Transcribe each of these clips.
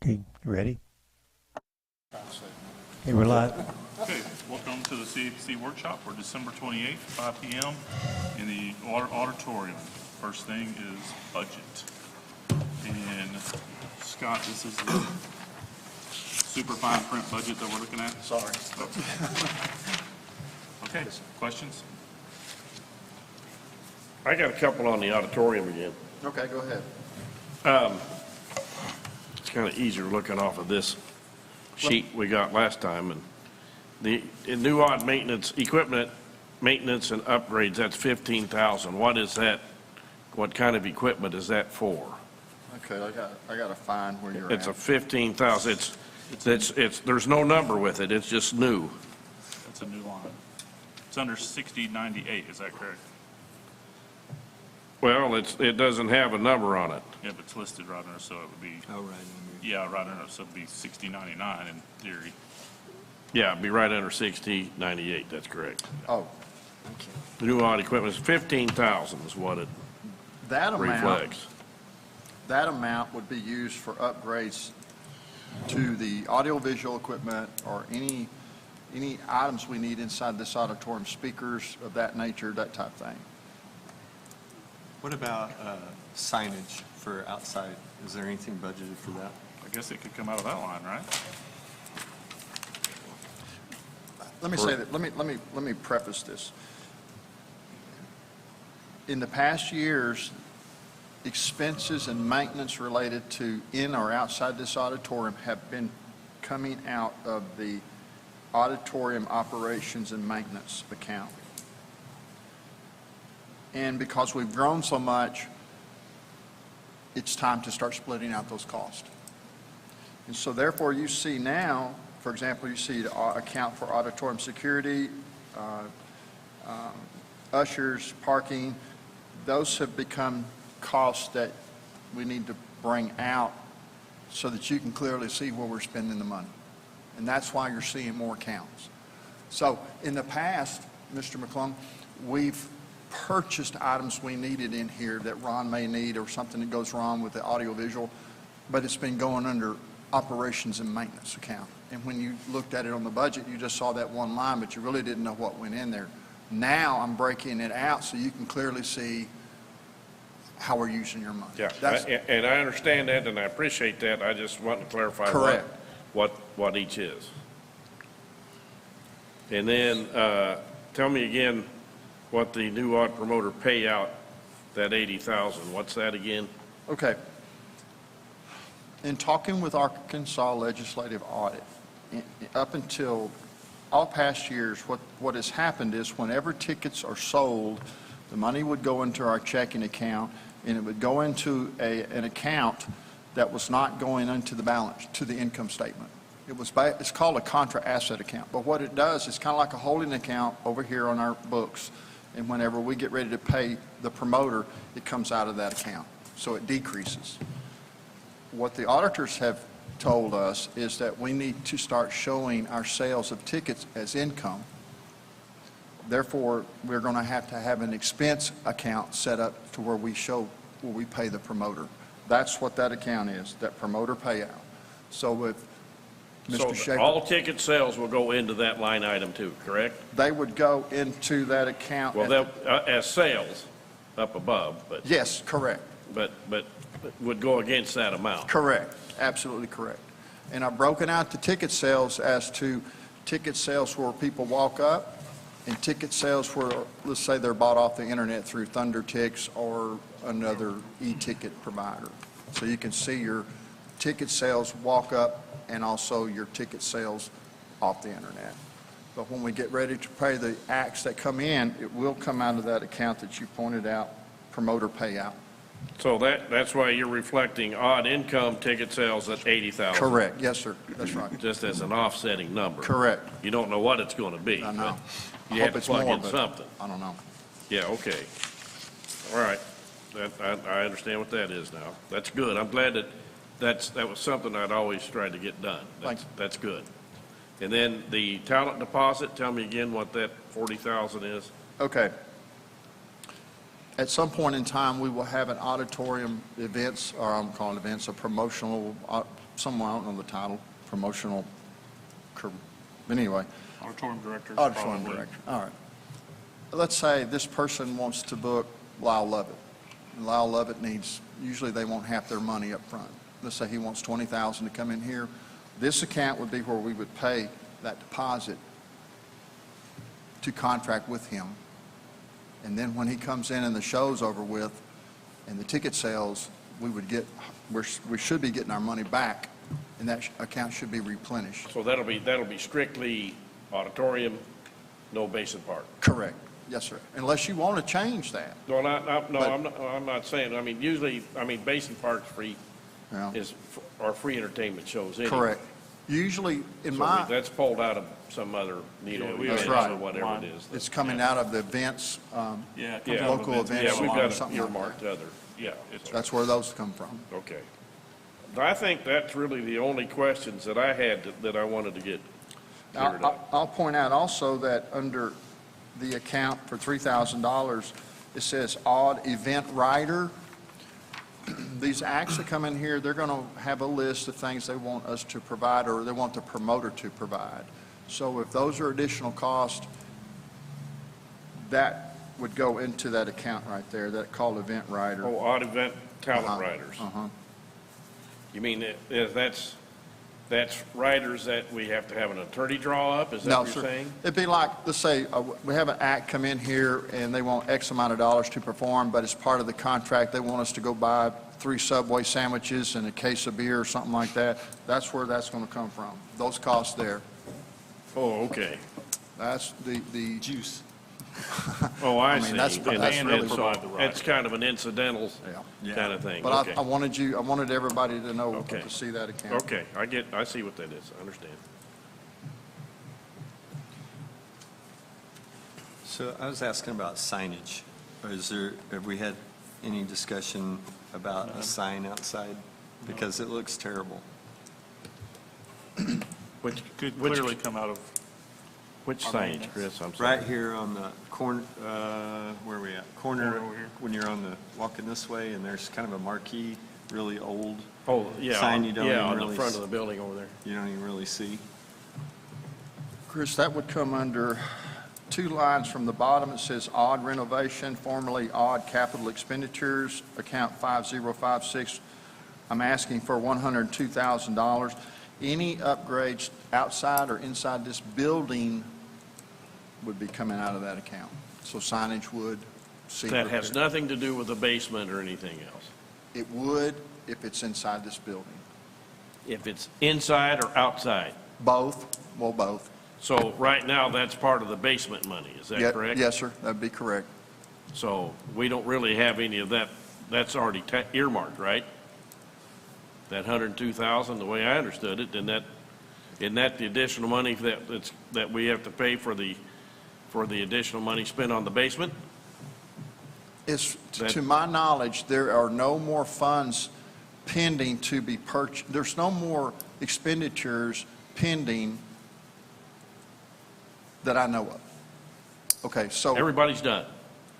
Okay, ready? Okay, we're live. Okay, welcome to the CAPC workshop for December 28th, 5 p.m. in the auditorium. First thing is budget. And Scott, this is the super fine print budget that we're looking at. Sorry. Okay, questions? I got a couple on the auditorium again. Okay, go ahead. It's kind of easier looking off of this sheet we got last time. And the new odd maintenance, equipment maintenance and upgrades, that's 15,000. What is that? What kind of equipment is that for? Okay, I got to find where you're It's a at. 15,000. It's there's no number with it. It's just new. That's a new line. It's under 6098, is that correct? Well, it doesn't have a number on it. Yeah, but it's listed right under, so it would be, Oh, right. yeah, right under, so it'd be 6099 in theory. Yeah, it'd be right under 6098. That's correct. Oh, The new odd equipment is 15,000 is what it that reflects. amount would be used for upgrades to the audiovisual equipment or any items we need inside this auditorium, speakers of that nature, that type of thing. What about signage for outside? Is there anything budgeted for that? I guess it could come out of that line, right? Let me say that, let me preface this. In the past years, expenses and maintenance related to in or outside this auditorium have been coming out of the auditorium operations and maintenance account. And because we've grown so much, it's time to start splitting out those costs. And so therefore you see now, for example, you see the account for auditorium security, ushers, parking. Those have become costs that we need to bring out so that you can clearly see where we're spending the money. And that's why you're seeing more accounts. So in the past, Mr. McClung, we've purchased items we needed in here that Ron may need or something that goes wrong with the audiovisual, but it's been going under operations and maintenance account. And when you looked at it on the budget, you just saw that one line, but you really didn't know what went in there. Now I'm breaking it out so you can clearly see how we're using your money. Yeah, and I understand that, and I appreciate that. I just want to clarify Correct. what each is. And then tell me again what the new odd promoter payout, that 80,000. What's that again? Okay. In talking with Arkansas Legislative Audit, up until all past years, what has happened is whenever tickets are sold, the money would go into our checking account, and it would go into an account that was not going into the balance, to the income statement. It's called a contra asset account, but what it does is kind of like a holding account over here on our books, and whenever we get ready to pay the promoter, it comes out of that account, so it decreases. What the auditors have told us is that we need to start showing our sales of tickets as income. Therefore, we're going to have an expense account set up to where we show where we pay the promoter. That's what that account is, that promoter payout. So with Mr. So Shaker, all ticket sales will go into that line item too, correct? they would go into that account. Well, they'll, as sales up above, but Yes, correct. but would go against that amount. Correct, absolutely correct. And I've broken out the ticket sales as to ticket sales where people walk up and ticket sales where, let's say they're bought off the internet through ThunderTix or another e-ticket provider. So you can see your ticket sales walk up and also your ticket sales off the internet. But when we get ready to pay the acts that come in, it will come out of that account that you pointed out, promoter payout. So that's why you're reflecting odd income ticket sales at 80,000. Correct, yes, sir, that's right. Just as an offsetting number. Correct. You don't know what it's going to be. I know. but You I have hope to it's plug more, in but something. I don't know. Yeah, okay. All right. I understand what that is now. That's good. I'm glad that was something I'd always tried to get done. Thanks. That's good. And then the talent deposit, tell me again what that 40,000 is. Okay. At some point in time, we will have an auditorium events, or I'm calling events, a promotional someone, I don't know the title, promotional, but anyway. Auditorium director. Auditorium director, all right. Let's say this person wants to book Lyle Lovett. And Lyle Lovett needs, usually they want half their money up front. Let's say he wants $20,000 to come in here. This account would be where we would pay that deposit to contract with him. And then when he comes in and the show's over with and the ticket sales, we would get, we should be getting our money back, and that account should be replenished. So that'll be strictly auditorium, no Basin Park. Correct. Yes, sir. Unless you want to change that. No, But- I'm not saying, I mean, usually, Basin Park's free, Yeah. are free entertainment shows anyway. Correct. Usually, in So my, that's pulled out of some other, Yeah, we That's events right. or whatever it is. it's coming out of the events, Yeah. it comes Yeah. out of Local events. events Yeah, we've or got it something like earmarked other, yeah. that's where those come from. Okay. I think that's really the only questions that I had that I wanted to get cleared up. I'll point out also that under the account for $3,000, it says odd event rider. These acts that come in here, they're going to have a list of things they want us to provide, or they want the promoter to provide. So if those are additional costs, that would go into that account right there, that called event rider. Oh, odd event talent Uh-huh, riders. uh-huh. You mean that's riders that we have to have an attorney draw up? Is that No, what you're sir. saying? It'd be like, let's say, we have an act come in here and they want X amount of dollars to perform, but as part of the contract, they want us to go buy 3 Subway sandwiches and a case of beer or something like that. That's where that's going to come from. Those costs there. Oh, okay. That's the Juice. Oh, I I mean, see. that's- that's And really- so provide the ride. it's kind of an incidental Yeah. kind of thing. But Okay. I wanted everybody to know, Okay. to see that account. Okay, I see what that is. I understand. So I was asking about signage. Have we had any discussion about a sign outside? Because it looks terrible. Which Could which- clearly come out of, Which our signage, maintenance. Chris? I'm sorry. Right here on the corner, where are we at? Corner, Corner over here. when you're walking this way, and there's kind of a marquee, really old, Oh, yeah. sign you don't even Yeah, on the really front s- of the building over there. you don't even really see. Chris, that would come under 2 lines from the bottom. It says odd renovation, formerly odd capital expenditures, account 5056. I'm asking for $102,000. Any upgrades outside or inside this building would be coming out of that account. So signage would, seat That has repair. nothing to do with the basement or anything else. It would if it's inside this building. If it's inside or outside. Both, well, both. So right now, that's part of the basement money, is that Yeah, correct? yes, sir, that'd be correct. So we don't really have any of that, that's already earmarked, right? That 102,000, the way I understood it, isn't that the additional money that we have to pay for the additional money spent on the basement? To my knowledge, there are no more funds pending to be purchased. There's no more expenditures pending that I know of. Okay, so Everybody's done.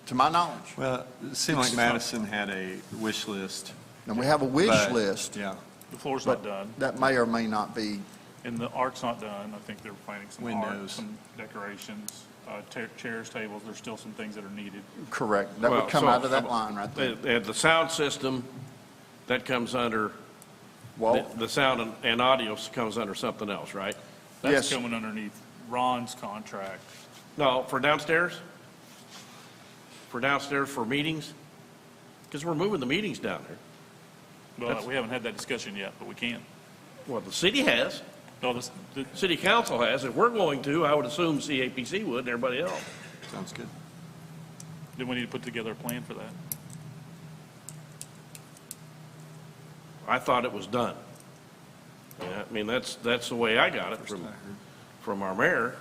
to my knowledge, Well, it seemed like Madison had a wish list. and we have a wish but- list, Yeah. the floor's but not done, that may or may not be. and the art's not done. I think they're planning some art, Windows. some decorations, chairs, tables. There's still some things that are needed. Correct. That Well, would come so- out of that line right there. The sound system, that comes under, Well, the sound and audio comes under something else, right? That's Yes. coming underneath Ron's contract. No, for downstairs? For downstairs for meetings? Because we're moving the meetings down there. Well, That's- we haven't had that discussion yet, but we can. Well, the city has, No, the city council has. If we're going to, I would assume CAPC would and everybody else. Sounds good. then we need to put together a plan for that. I thought it was done. Yeah, I mean, that's the way I got it from our mayor,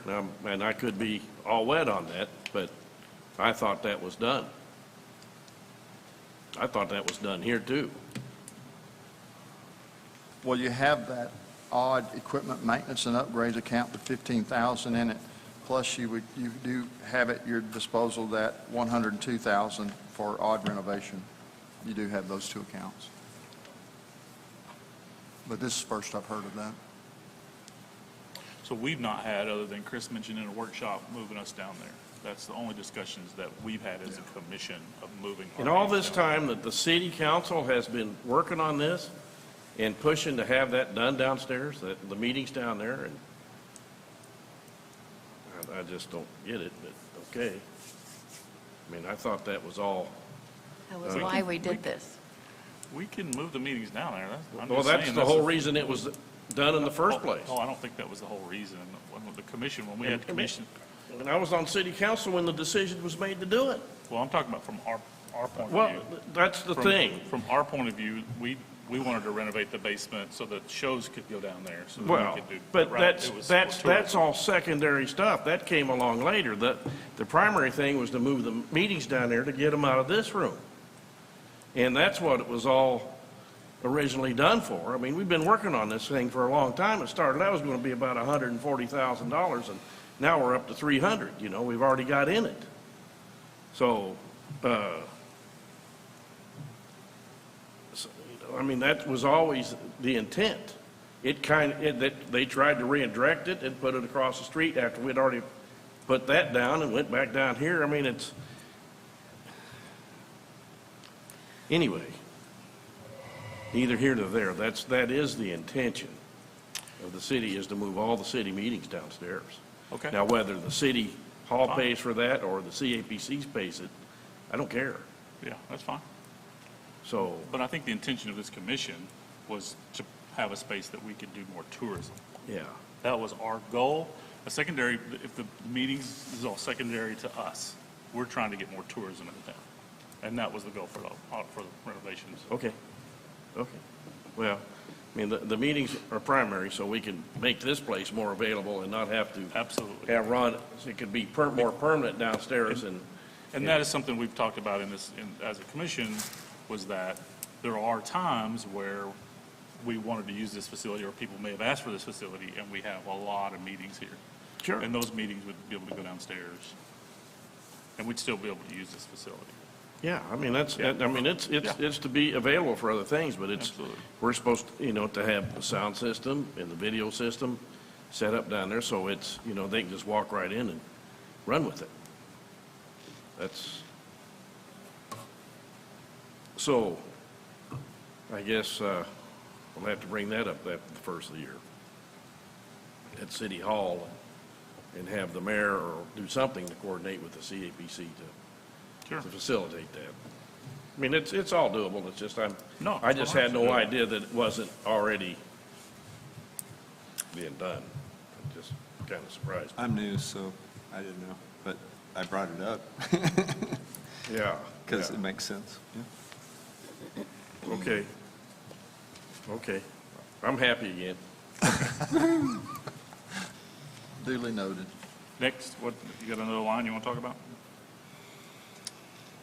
and I could be all wet on that, but I thought that was done. I thought that was done here, too. well, you have that odd equipment maintenance and upgrades account with 15,000 in it. Plus you do have at your disposal that 102,000 for odd renovation. You do have those 2 accounts. But this is the first I've heard of that. So we've not had, other than Chris mentioned in a workshop, moving us down there. That's the only discussions that we've had as a commission of moving. In all this time that the city council has been working on this and pushing to have that done downstairs, the meetings down there, and I just don't get it, but okay. I mean, I thought that was all, That was We why can- we did this. We can move the meetings down there. I'm well, just that's saying the whole reason it was done in the first place. Oh, I don't think that was the whole reason. When the commission, when we had the commission, And I was on city council when the decision was made to do it. well, I'm talking about from our point of Well, view. that's the thing. From our point of view, we wanted to renovate the basement so that shows could go down there. So that we Well, could do. but right, that's, it was that's, for that's tourism. all secondary stuff. That came along later. The primary thing was to move the meetings down there to get them out of this room. And that's what it was all originally done for. I mean, we've been working on this thing for a long time. It started out was going to be about $140,000, and now we're up to 300. You know, we've already got in it. So, I mean, that was always the intent. That they tried to redirect it and put it across the street after we'd already put that down and went back down here. I mean, it's, anyway, neither here nor there. That is the intention of the city, is to move all the city meetings downstairs. Okay. Now, whether the city hall pays for that or the CAPC pays it, I don't care. Yeah, that's fine. So, But I think the intention of this commission was to have a space that we could do more tourism. yeah. That was our goal. A secondary, if the meetings is all secondary to us, we're trying to get more tourism in the town. And that was the goal for the renovations. Okay, okay. Well, I mean, the meetings are primary, so we can make this place more available and not have to Absolutely. have run, so it could be more permanent downstairs and, And that is something we've talked about as a commission, was that there are times where we wanted to use this facility, or people may have asked for this facility, and we have a lot of meetings here. Sure. And those meetings would be able to go downstairs, and we'd still be able to use this facility. yeah, I mean, that's, Yeah. I mean, it's to be available for other things, but it's, Absolutely. we're supposed to, to have the sound system and the video system set up down there, so it's, they can just walk right in and run with it. That's, so, I guess, we'll have to bring that up after the first of the year at City Hall and have the mayor or do something to coordinate with the CAPC Sure. to facilitate that. I mean, it's all doable. It's just, No, I just had no it's all right. idea that it wasn't already being done. It just kind of surprised me. I'm new, so I didn't know, but I brought it up Yeah. because yeah. it makes sense. Okay. Okay. I'm happy again. Duly noted. Next, what, you got another line you want to talk about?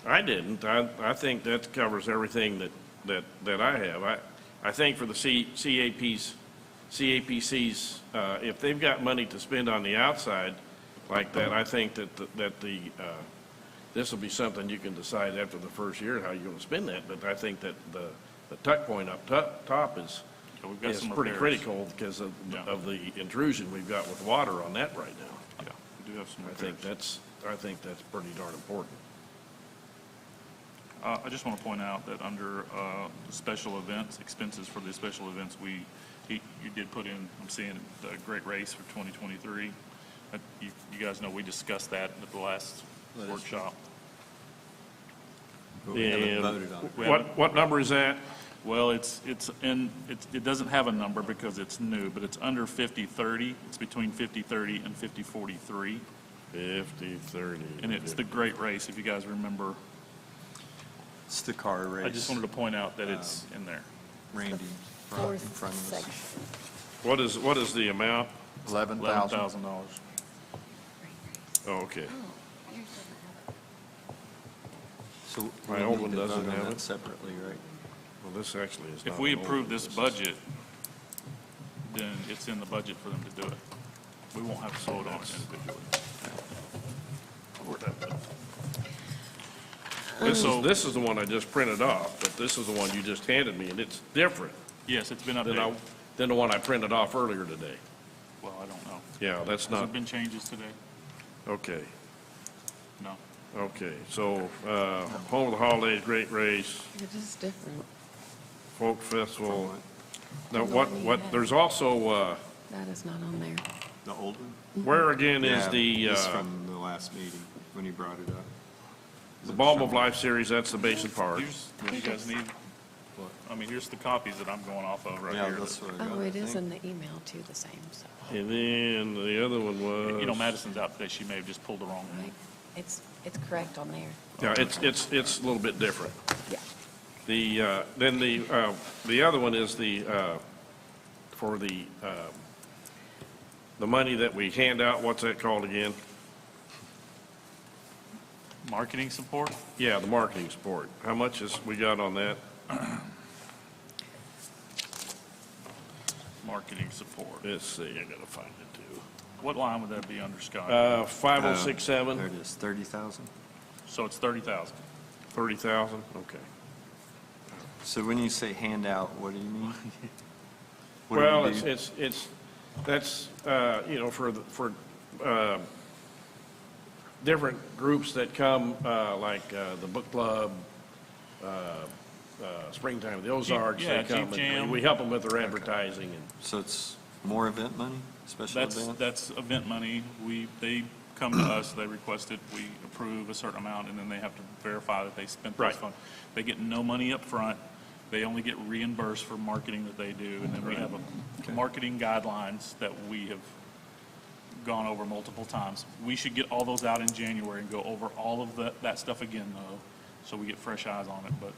I didn't. I think that covers everything that I have. I think for the CAPC's, if they've got money to spend on the outside like that, I think that this will be something you can decide after the first year how you're going to spend that. But I think that the tuck point up top is Yeah, we've got some pretty repairs. critical because of Yeah. the intrusion we've got with water on that right now. Yeah, we do have some I repairs. think that's pretty darn important. I just want to point out that under the special events, expenses for the special events, you did put in, I'm seeing the Great Race for 2023. You guys know we discussed that at the last That is workshop. But we haven't And voted on it. We haven't- What number is that? Well, it doesn't have a number because it's new, but it's under 50-30. It's between 50-30 and 50-43. 50-30. And it's the Great Race, if you guys remember. It's the car race. I just wanted to point out that it's in there. Randy brought in Fourth front of us. section. What is the amount? 11,000. $11,000. Oh, okay. So My we'll old need one to doesn't vote on have that it. separately, right? Well, this actually is not. If we an old approve one. this is- budget, then it's in the budget for them to do it. We won't have to vote on it individually. This is the one I just printed off, but this is the one you just handed me, and it's different. Yes, it's been than updated. than the one I printed off earlier today. Well, I don't know. Yeah, that's Has not, there been changes today? okay, No. okay. So, Home of the Holidays, Great Race, It is different. Folk Festival. Now, The what, one you what, had. there's also, That is not on there. The old one? where again is Yeah, the, this from the last meeting, when you brought it up. the Balm of Life series, that's the Basin Park. Here's, what you guys need, I mean, here's the copies that I'm going off of right Yeah, here. that's what I got. Oh, it I is think. in the email too, the same, so, And then the other one was. You know, Madison's out today, she may have just pulled the wrong one. right? It's correct on there. Yeah, it's a little bit different. Yeah. Then the other one is for the money that we hand out, what's that called again? Marketing support? Yeah, the marketing support. How much is, we got on that? Marketing support. Let's see, I gotta find it too. What line would that be under, Scott? 5067, There it is, 30,000. So it's 30,000. 30,000, okay. So when you say handout, what do you mean? What do Well, we do? that's, for different groups that come, like the book club, Springtime of the Ozarks, yeah, they come Jeep and Jam. we help them with their advertising and. So it's more event money, special event? That's event money. They come to us, they request it, we approve a certain amount, and then they have to verify that they spent those Right. funds. They get no money up front. They only get reimbursed for marketing that they do, and then we have a marketing guidelines that we have gone over multiple times. We should get all those out in January and go over all of that stuff again, though, so we get fresh eyes on it, but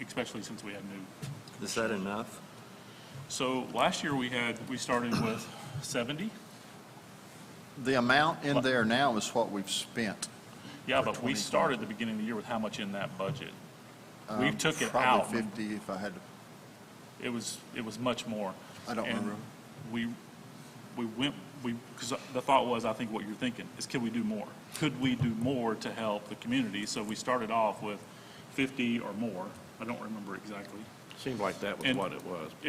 especially since we had new. Is that enough? So last year we started with 70. The amount in there now is what we've spent. Yeah, For but we 2020. started the beginning of the year with how much in that budget? We took it out. Probably 50 if I had to, It was much more. I don't And remember. because the thought was, I think what you're thinking, is could we do more? Could we do more to help the community? So we started off with 50 or more. I don't remember exactly. Seemed like that was And- what it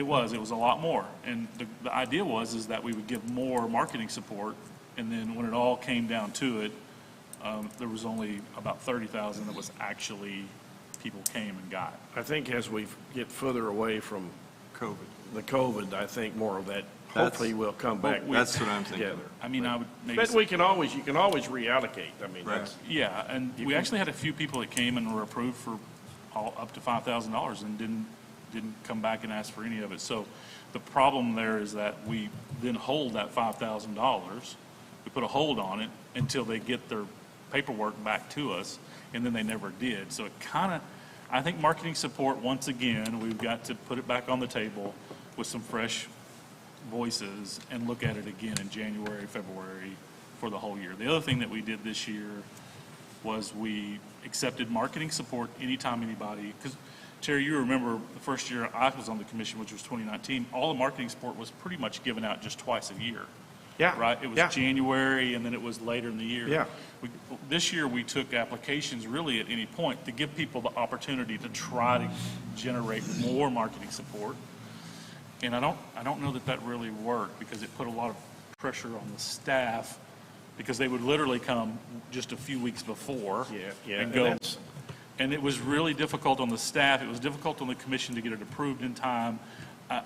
was. It was a lot more. And the idea is that we would give more marketing support, and then when it all came down to it, there was only about 30,000 that was actually people came and got. I think as we get further away from COVID. the COVID, I think more of that That's- hopefully will come back That's what I'm thinking. together. I mean, I would maybe. But you can always reallocate. I mean, Right. that's, Yeah, and we actually had a few people that came and were approved for up to $5,000 and didn't come back and ask for any of it. So the problem there is that we then hold that $5,000. We put a hold on it until they get their paperwork back to us, and then they never did. So it kind of, I think marketing support, once again, we've got to put it back on the table with some fresh voices and look at it again in January, February for the whole year. The other thing that we did this year was we accepted marketing support anytime anybody, because Terry, you remember the first year I was on the commission, which was 2019, all the marketing support was pretty much given out just twice a year. yeah. Right? It was yeah. January, and then it was later in the year. Yeah. This year, we took applications really at any point to give people the opportunity to try to generate more marketing support. And I don't know that that really worked, because it put a lot of pressure on the staff, because they would literally come just a few weeks before. Yeah, And and go. that's- And it was really difficult on the staff. It was difficult on the commission to get it approved in time.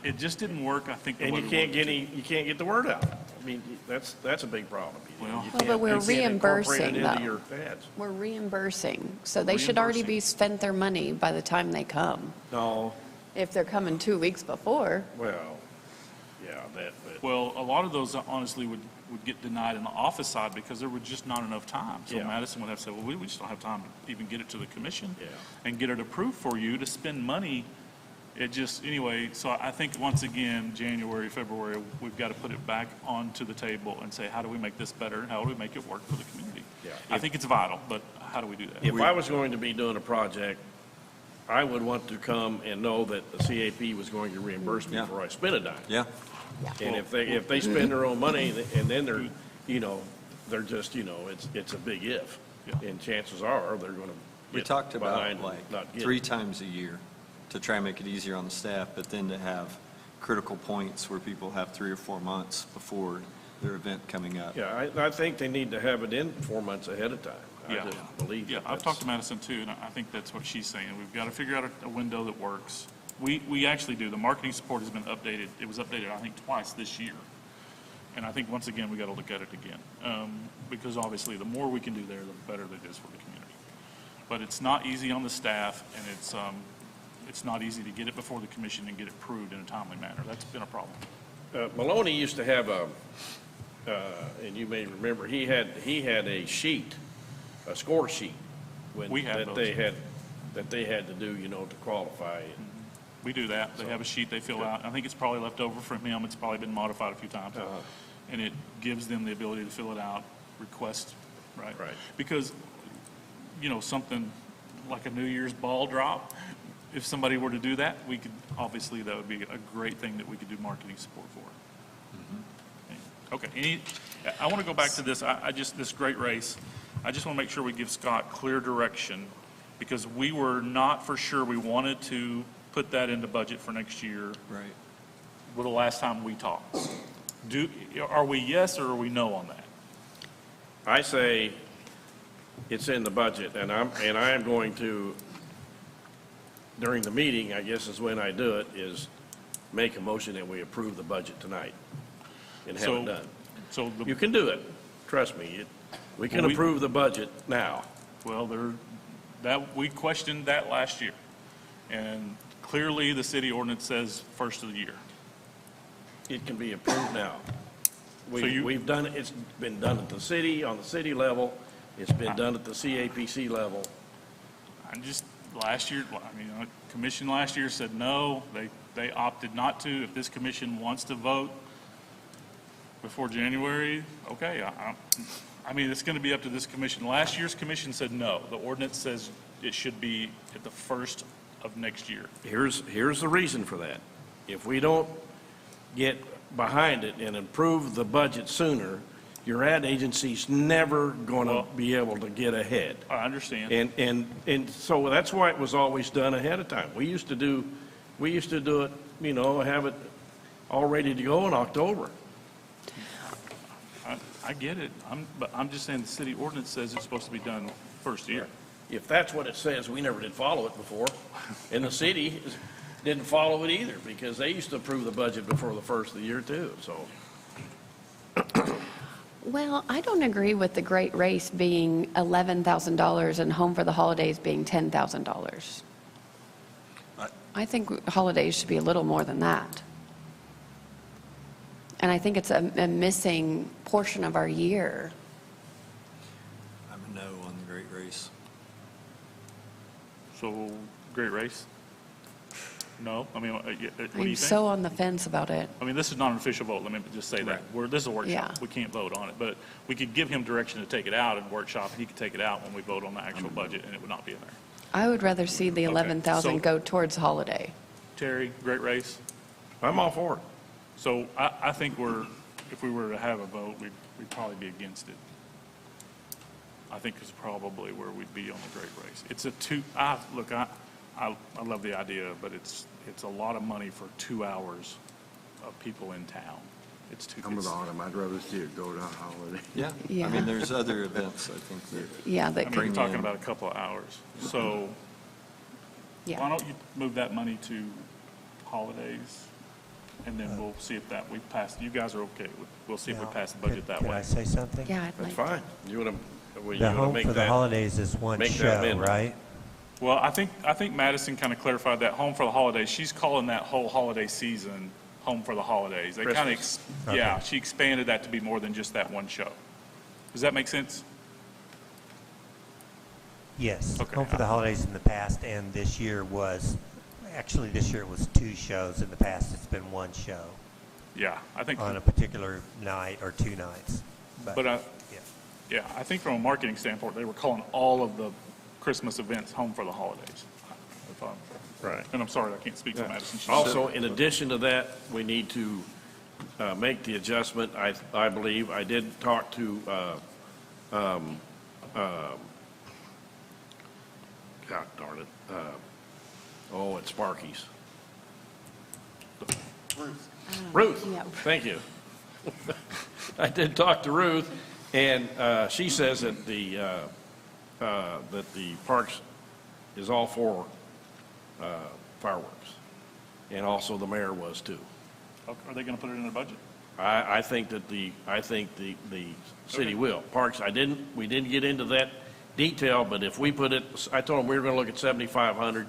It just didn't work, I think. the And way you we can't wanted get it to. you can't get the word out. I mean, that's a big problem. You know, Well- you Well, but can't- we're you can't incorporate reimbursing, it though. into your ads. We're reimbursing, so they should already be spent their money by the time they come. No, If they're coming 2 weeks before, well, yeah, but Well, a lot of those honestly would get denied in the office side because there was just not enough time. So Yeah. Madison would have to say, well, we just don't have time to even get it to the commission Yeah. and get it approved for you to spend money. It just, anyway, so I think once again, January, February, we've got to put it back onto the table and say, how do we make this better? And how do we make it work for the community? Yeah. I think it's vital, but how do we do that? if I was going to be doing a project, I would want to come and know that the CAP was going to reimburse me Yeah. before I spent a dime. Yeah, And if they spend their own money, and then they're, they're just, it's a big if. Yeah. And chances are, they're going to we get talked behind about and not like get 3 it. times a year to try and make it easier on the staff, but then to have critical points where people have 3 or 4 months before their event coming up. Yeah, I think they need to have it in 4 months ahead of time. I Yeah. just believe Yeah, that I've talked to Madison too, and I think that's what she's saying. We've got to figure out a window that works. We actually do. The marketing support has been updated. It was updated, I think, twice this year. And I think, once again, we got to look at it again. Because obviously, the more we can do there, the better it is for the community. But it's not easy on the staff, and it's not easy to get it before the commission and get it approved in a timely manner. That's been a problem. Maloney used to have and you may remember, he had a sheet, a score sheet. We have those. That they had to do, to qualify. We do that. They have a sheet they fill out. I think it's probably left over from him. It's probably been modified a few times. And it gives them the ability to fill it out, request, right? Right. Because, something like a New Year's ball drop, if somebody were to do that, obviously, that would be a great thing that we could do marketing support for. Okay, I want to go back to this, this great race. I just want to make sure we give Scott clear direction, because we were not for sure we wanted to put that into budget for next year. Right. Well, the last time we talked. Are we yes or are we no on that? I say it's in the budget, and I am going to, during the meeting, I guess is when I do it, is make a motion that we approve the budget tonight and have it done. So You can do it, trust me. We can approve the budget now. well, we questioned that last year. And clearly, the city ordinance says first of the year. It can be approved now. So you- We've done, it's been done at the city, on the city level. It's been done at the CAPC level. Last year, commission last year said no. They opted not to. If this commission wants to vote before January, okay. It's going to be up to this commission. Last year's commission said no. The ordinance says it should be at the first of next year. Here's the reason for that. If we don't get behind it and improve the budget sooner, your ad agency's never going to be able to get ahead. I understand. And so that's why it was always done ahead of time. We used to do it, have it all ready to go in October. I get it. But I'm just saying the city ordinance says it's supposed to be done first year. If that's what it says, we never did follow it before. And the city didn't follow it either, because they used to approve the budget before the first of the year too, so. Well, I don't agree with the Great Race being $11,000 and Home for the Holidays being $10,000. I think holidays should be a little more than that. And I think it's a missing portion of our year. I'm a no on the Great Race. So, great race? No? What do you I'm think? so on the fence about it. This is not an official vote, let me just say that. This is a workshop, Yeah. we can't vote on it, but we could give him direction to take it out in workshop, and he could take it out when we vote on the actual budget, and it would not be in there. I would rather see the Okay, 11,000 so- go towards holiday. Terry, great race? I'm all for it. So I think if we were to have a vote, we'd probably be against it. I think it's probably where we'd be on the great race. I love the idea, but it's a lot of money for 2 hours of people in town. I'm with Autumn. I'd rather see it go to a holiday. Yeah. Yeah. There's other events, I think, that Yeah, that We're could, talking about a couple of hours. So why yeah. don't you move that money to holidays? And then we'll see if we pass, you guys are okay. We'll see if we pass the budget that Can I way. say something? Yeah, I'd That's like, fine. You want The to Home make for the that? Holidays is one make that show, amendment. right? Well, I think Madison kind of clarified that Home for the Holidays. She's calling that whole holiday season Home for the Holidays. They kind of, Christmas. yeah, she expanded that to be more than just that one show. Does that make sense? Yes. Okay. Home for the Holidays in the past and this year it was 2 shows. In the past, it's been one show Yeah, I think, on a particular night or 2 nights. but yeah. yeah, I think from a marketing standpoint, they were calling all of the Christmas events Home for the Holidays. Right. And I'm sorry, I can't speak for Madison. She's- Also, in addition to that, we need to make the adjustment. I believe, I did talk to, God darn it, Oh, at Sparky's. Ruth, Yeah. thank you. I did talk to Ruth, and she says that the Parks is all for fireworks, and also the mayor was too. Are they going to put it in their budget? I think the city will. Parks, we didn't get into that detail, but if we put it, I told them we were gonna look at 7,500.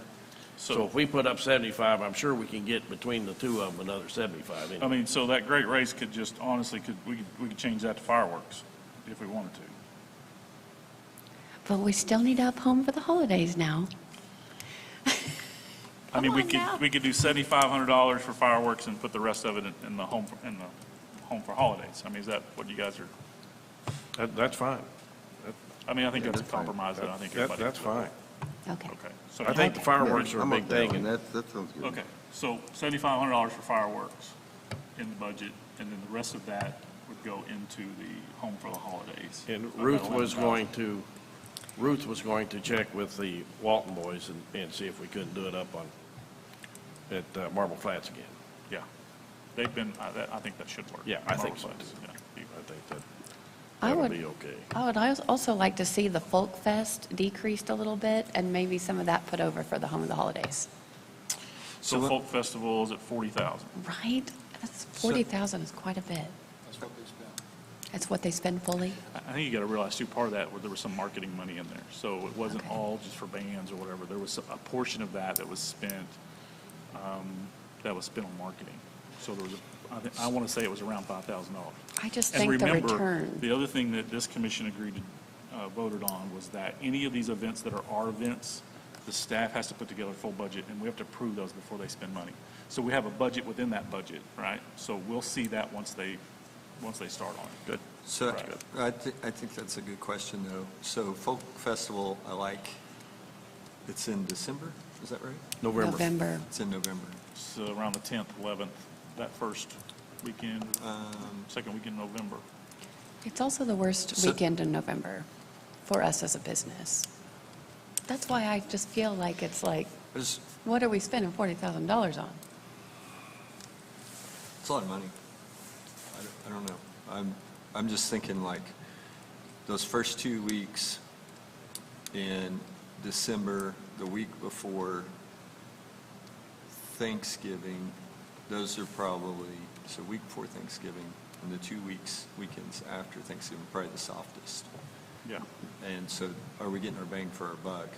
So if we put up 75, I'm sure we can get between the two of them another 75 I anyway. mean, so that great race could just, honestly, we could change that to fireworks if we wanted to. But we still need to up home for the holidays now. I mean, Come on now. we could do $7,500 for fireworks and put the rest of it in the home for holidays. I mean, is that what you guys are, That's fine. I mean, I think Yeah, that's a that's fine. compromise that I think That- everybody. That's fine. Okay. Okay, so. I think the fireworks are a I'm big okay thing. with and- That sounds good. Okay, so $7,500 for fireworks in the budget, and then the rest of that would go into the home for the holidays. And So about Ruth was 11,000. going to check with the Walton boys and see if we couldn't do it up at Marble Flats again. Yeah, they've been, I think that should work. Yeah, I think so, Marble Flats, too. yeah. I think that I that'll would- be okay. I would also like to see the Folk Fest decreased a little bit and maybe some of that put over for the home of the holidays. So what- Folk Festival is at 40,000. Right? That's 40,000 is quite a bit. That's what they spend. That's what they spend fully? I think you got to realize too, part of that, where there was some marketing money in there. So it wasn't Okay. all just for bands or whatever. There was a portion of that was spent, on marketing. So there was, I want to say it was around $5,000. I just And think the remember, return. the other thing that this commission agreed to, voted on was that any of these events that are our events, the staff has to put together a full budget, and we have to approve those before they spend money. So we have a budget within that budget, right? So we'll see that once they start on it. Good. So Right. I think that's a good question, though. So Folk Festival, it's in December, is that right? November. It's in November. It's around the 10th, 11th, that first weekend, second weekend in November. It's also the worst So- weekend in November for us as a business. That's why I just feel like it's like, It's what are we spending $40,000 on? a lot of money. I don't know. I'm just thinking like those first 2 weeks in December, the week before Thanksgiving, those are probably, so week before Thanksgiving, and the 2 weekends after Thanksgiving, probably the softest. Yeah. And so are we getting our bang for our buck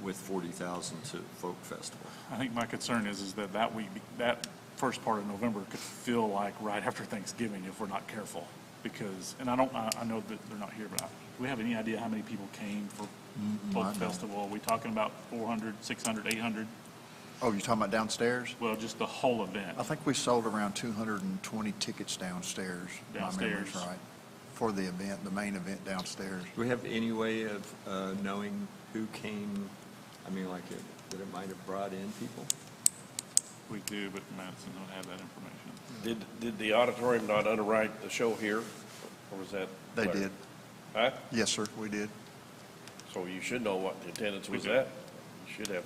with 40,000 to Folk Festival? I think my concern is that week, that first part of November could feel like right after Thanksgiving if we're not careful. Because, and I know that they're not here, but do we have any idea how many people came for Folk I don't. Festival? Are we talking about 400, 600, 800? Oh, you're talking about downstairs? Well, just the whole event. I think we sold around 220 tickets downstairs. if my memory's Downstairs. right, for the event, the main event downstairs. Do we have any way of knowing who came, that it might have brought in people? We do, but Madison don't have that information. Did the auditorium not underwrite the show here, or was that? They Claire? did. Huh? Yes, sir, we did. So you should know what the attendance was do. at. You should have.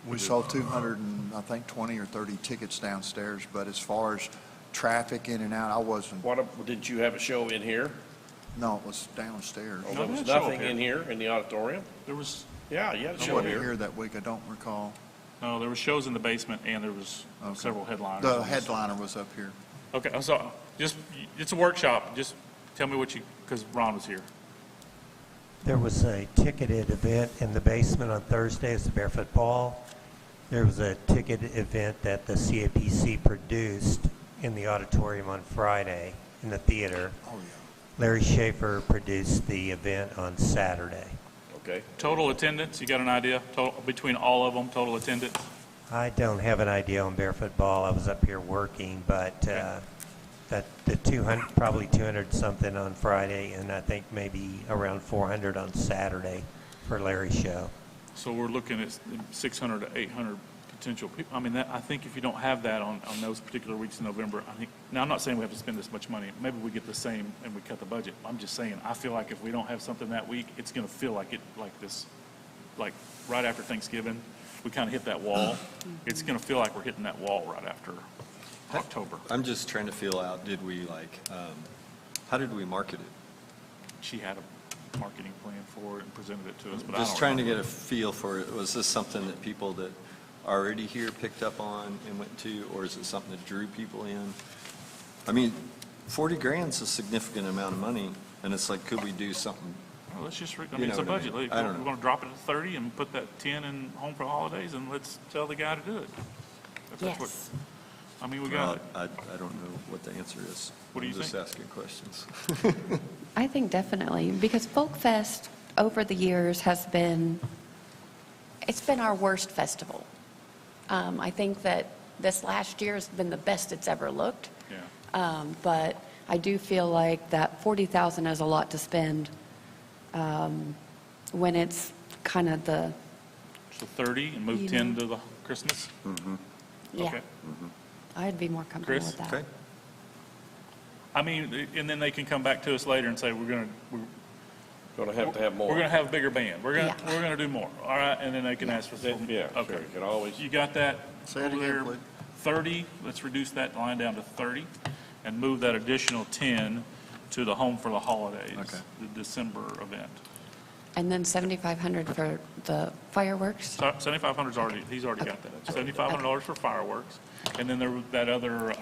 We sold 200 and, I think, 20 or 30 tickets downstairs, but as far as traffic in and out, I wasn't, Didn't you have a show in here? no, it was downstairs. Oh, No, there we was had a show up nothing here. in here, in the auditorium? There was, Yeah, you had a I show wasn't here. here that week, I don't recall. no, there were shows in the basement and there was Okay. several headliners. The headliner was up here. Okay, so it's a workshop. Just tell me because Ron was here. There was a ticketed event in the basement on Thursday as the Barefoot Ball. There was a ticketed event that the CAPC produced in the auditorium on Friday in the theater. Oh, yeah. Larry Schaefer produced the event on Saturday. Okay. Total attendance, you got an idea? Total, between all of them, total attendance? I don't have an idea on Barefoot Ball. I was up here working, but that the 200, probably 200 something on Friday, and I think maybe around 400 on Saturday for Larry's show. So we're looking at 600 to 800 potential people. I mean, I think if you don't have that on those particular weeks in November, now I'm not saying we have to spend this much money. Maybe we get the same and we cut the budget. I'm just saying, I feel like if we don't have something that week, it's going to feel like this, like right after Thanksgiving. we kind of hit that wall, it's going to feel like we're hitting that wall right after October. I'm just trying to feel out, did we like, how did we market it? She had a marketing plan for it and presented it to us, but I Just don't trying to get remember. a feel for it. Was this something that people that are already here picked up on and went to, or is it something that drew people in? I mean, 40 grand's a significant amount of money, and it's like, could we do something? Well, let's just, I You mean, it's know a what I budget. mean. Like, I don't we're know. going to drop it to 30 and put that 10 in Home for the Holidays, and let's tell the guy to do it. If that's what- Yes. I mean, we Well, got, I don't know what the answer is. What do you I'm just think? asking questions. I think definitely, because Folk Fest over the years has been, it's been our worst festival. I think that this last year has been the best it's ever looked. yeah. But I do feel like that 40,000 is a lot to spend when it's kind of the, So 30 and move You 10 know. to the Christmas? yeah, Okay. I'd be more comfortable Chris? with that. Okay. I mean, and then they can come back to us later and say, we're going to, Gonna have to have more. we're going to have a bigger band. We're going to, Yeah. we're going to do more. All right, and then they can ask for Yeah, some. sure, Okay. you can always- You got that? Say it over again, there? please. 30, let's reduce that line down to 30 and move that additional 10 to the Home for the Holidays. Okay. The December event. And then 7,500 for the fireworks? So 7,500's already, he's already got that. $7,500 for fireworks. And then there, that other,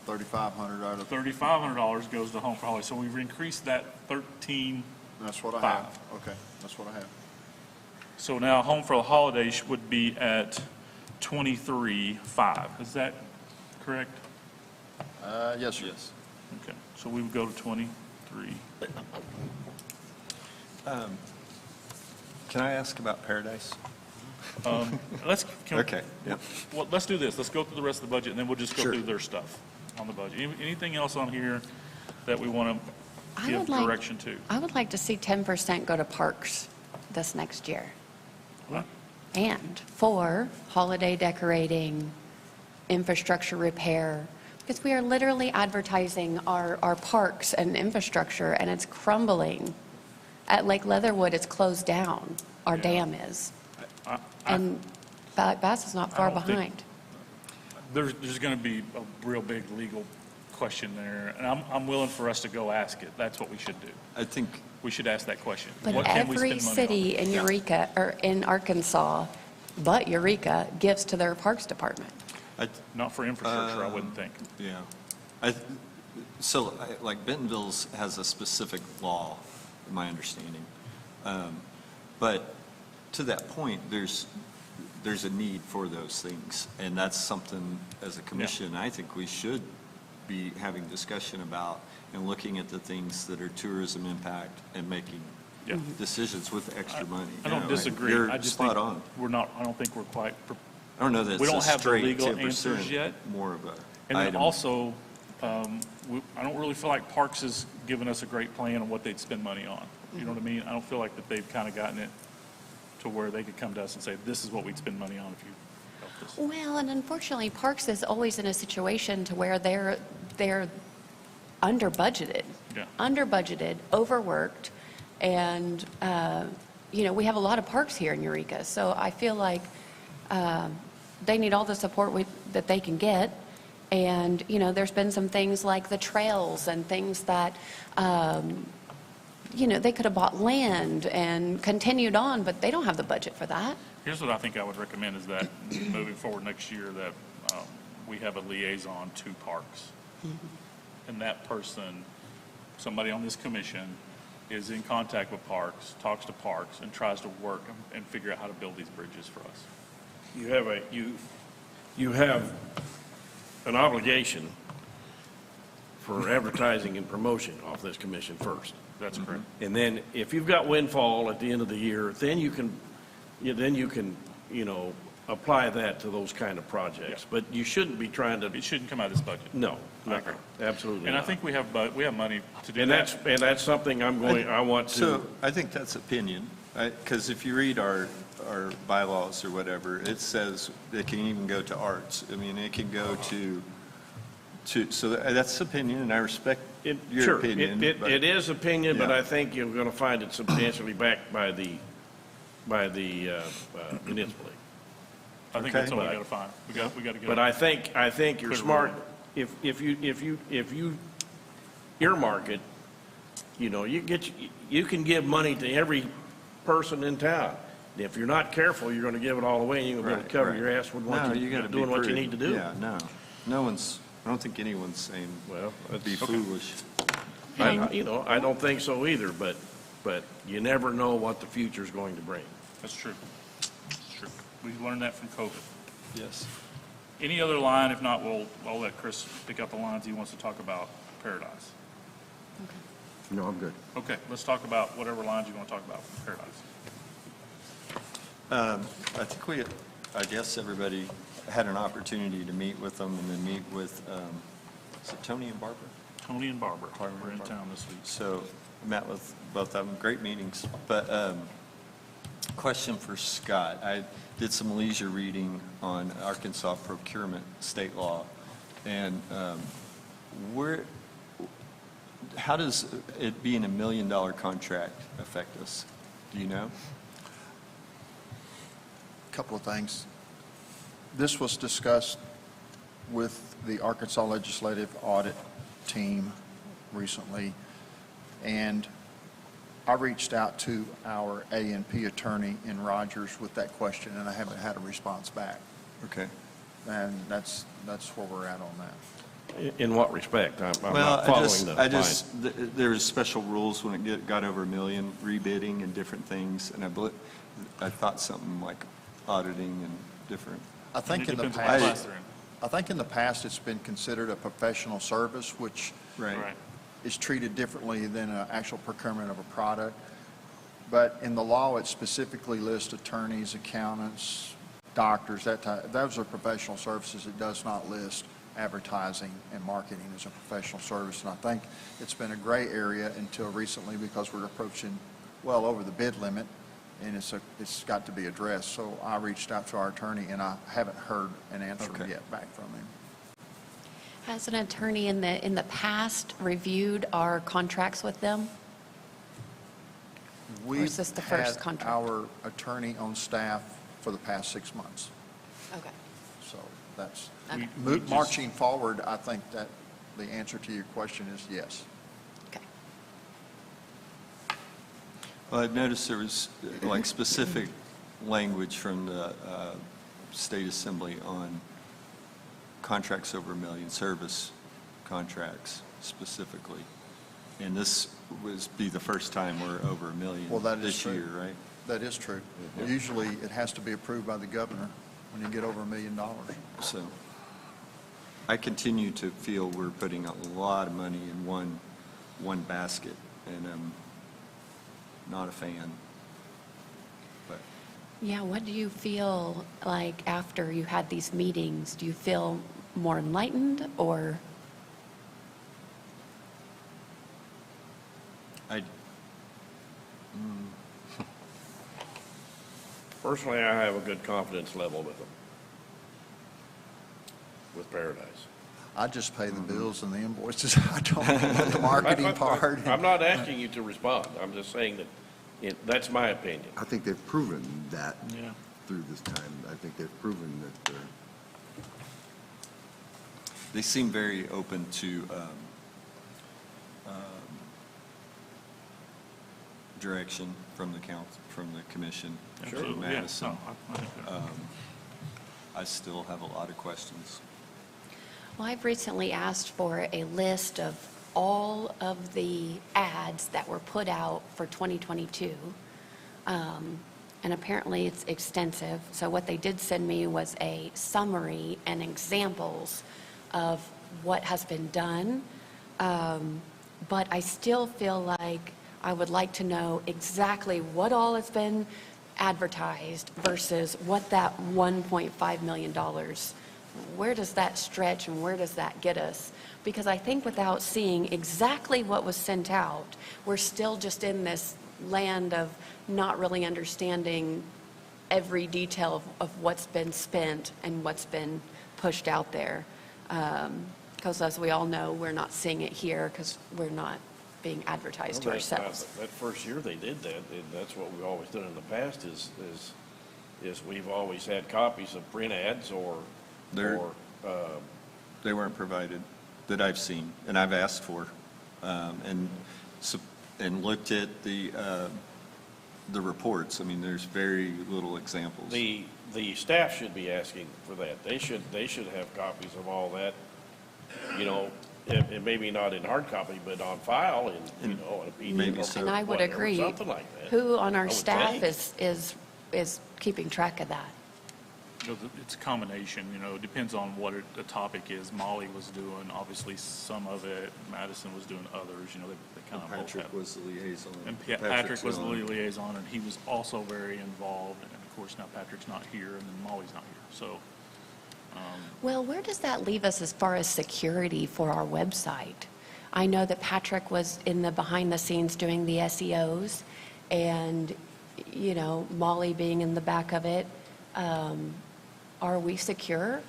3,500 out of, $3,500 goes to Home for Holidays. So we've increased that 13. that's what I Five. have. Okay, that's what I have. So now Home for the Holidays would be at 23,500. Is that correct? Yes, sir. Yes. Okay, so we would go to 23. Can I ask about Paradise? Let's, Okay, yep. well, let's do this. Let's go through the rest of the budget, and then we'll just go Sure. through their stuff on the budget. Anything else on here that we want I to give would like- direction to? I would like to see 10% go to parks this next year. What? And for holiday decorating, infrastructure repair, because we are literally advertising our parks and infrastructure, and it's crumbling. At Lake Leatherwood, it's closed down, our Yeah. dam is. I- And Bass is not far don't think- behind. There's going to be a real big legal question there, and I'm willing for us to go ask it. That's what we should do. I think, We should ask that question. But What can we every spend money on? city in Eureka, or in Arkansas, but Eureka, gives to their parks department. Not for infrastructure, I wouldn't think. yeah. Like Bentonville's has a specific law, in my understanding. But to that point, there's a need for those things. And that's something, as a commission, I think we should be having discussion about and looking at the things that are tourism impact and making Yeah. decisions with extra money. I You don't know, disagree. You're I just spot think on. we're not, I don't think we're quite, I don't know that we it's don't a have the straight legal 10%, answers yet. more of a and then item. also, I don't really feel like Parks has given us a great plan on what they'd spend money on. You know what I mean? I don't feel like that they've kind of gotten it to where they could come to us and say, this is what we'd spend money on if you helped us. Well, and unfortunately, Parks is always in a situation to where they're under budgeted. Yeah. Under budgeted, overworked, and, we have a lot of parks here in Eureka, so I feel like they need all the support that they can get. And, there's been some things like the trails and things that, they could have bought land and continued on, but they don't have the budget for that. Here's what I think I would recommend is that moving forward next year, that we have a liaison to Parks. And that person, somebody on this commission, is in contact with Parks, talks to Parks, and tries to work and figure out how to build these bridges for us. You have an obligation for advertising and promotion off this commission first. That's correct. And then if you've got windfall at the end of the year, then you can, apply that to those kind of projects. Yeah. But you shouldn't be trying to, It shouldn't come out of this budget. no, I agree. absolutely And I not. think we have money to do And that. that's something I want So to, I think that's opinion, because if you read our bylaws or whatever, it says it can even go to arts. I mean, it can go to, so that's opinion, and I respect your sure, opinion. but- it is opinion, but Yeah. I think you're going to find it substantially backed by the municipal league. I think Okay. that's all we gotta find. We got to get. But I think you're Clear smart, road. if you earmark it, you can give money to every person in town. If you're not careful, you're gonna give it all away, and you're gonna be able to cover Right. your ass with No, what you you're gotta be doing what you prudent. need to do. Yeah, I don't think anyone's saying Well, be foolish. I don't think so either, but you never know what the future's going to bring. That's true. That's true. We learned that from COVID. Yes. Any other line? If not, I'll let Chris pick out the lines he wants to talk about Paradise. No, I'm good. Okay, let's talk about whatever lines you want to talk about from Paradise. I think I guess everybody had an opportunity to meet with them and then meet with, is it Tony and Barbara? Tony and Barbara were in town this week. So, met with both of them, great meetings. But question for Scott. I did some leisure reading on Arkansas procurement state law. And how does it being $1 million contract affect us? Do you know? Couple of things. This was discussed with the Arkansas Legislative Audit Team recently, and I reached out to our A&P attorney in Rogers with that question, and I haven't had a response back. Okay. And that's where we're at on that. In what respect? I'm Well, not following the line. there's special rules when it got over $1 million, rebidding and different things, and I thought something like auditing and different. I think in the Depends on what class past, they're in. I think in the past, it's been considered a professional service, which Right. is treated differently than an actual procurement of a product. But in the law, it specifically lists attorneys, accountants, doctors, those are professional services. It does not list advertising and marketing as a professional service. And I think it's been a gray area until recently because we're approaching well over the bid limit, and it's got to be addressed. So I reached out to our attorney, and I haven't heard an answer Okay. yet back from him. Has an attorney in the past reviewed our contracts with them? We've this the first had contract? our attorney on staff for the past 6 months. Okay. So that's, Okay. We just- marching forward, I think that the answer to your question is yes. Okay. Well, I've noticed there was like specific language from the State Assembly on contracts over $1 million, service contracts specifically. And this be the first time we're over $1 million Well, that is this true. year, right? That is true. Usually, it has to be approved by the governor when you get over $1 million. So I continue to feel we're putting a lot of money in one basket, and I'm not a fan. But Yeah, what do you feel like after you had these meetings? Do you feel more enlightened or? Personally, I have a good confidence level with them, with Paradise. I just pay the bills and the invoices. I don't do the marketing part. I'm not asking you to respond. I'm just saying that that's my opinion. I think they've proven that Yeah. through this time. I think they've proven that they're, they seem very open to direction from the council, from the commission, from Absolutely. Yeah. Madison. No, I think that- I still have a lot of questions. Well, I've recently asked for a list of all of the ads that were put out for 2022. And apparently it's extensive. So what they did send me was a summary and examples of what has been done. But I still feel like I would like to know exactly what all has been advertised versus what that $1.5 million, where does that stretch and where does that get us? Because I think without seeing exactly what was sent out, we're still just in this land of not really understanding every detail of what's been spent and what's been pushed out there. Because as we all know, we're not seeing it here because we're not being advertised to Well, ourselves. That first year they did that, that's what we've always done in the past is is we've always had copies of print ads They're- or, They weren't provided that I've seen, and I've asked for, and looked at the reports. I mean, there's very little examples. the staff should be asking for that. They should have copies of all that, you know, and maybe not in hard copy, but on file in, you know, in a PDF. Maybe or so. And I would whatever, agree. Something like that. Who on I our would staff think. is keeping track of that? You know, it's a combination, you know, it depends on what the topic is. Molly was doing, obviously, some of it. Madison was doing others, you know, they kind of both Patrick have. was the liaison. And Patrick's Patrick was the on. liaison, and he was also very involved. And of course, now Patrick's not here, and then Molly's not here. So, Well, where does that leave us as far as security for our website? I know that Patrick was in the behind the scenes doing the SEOs, and, you know, Molly being in the back of it. Are we secure?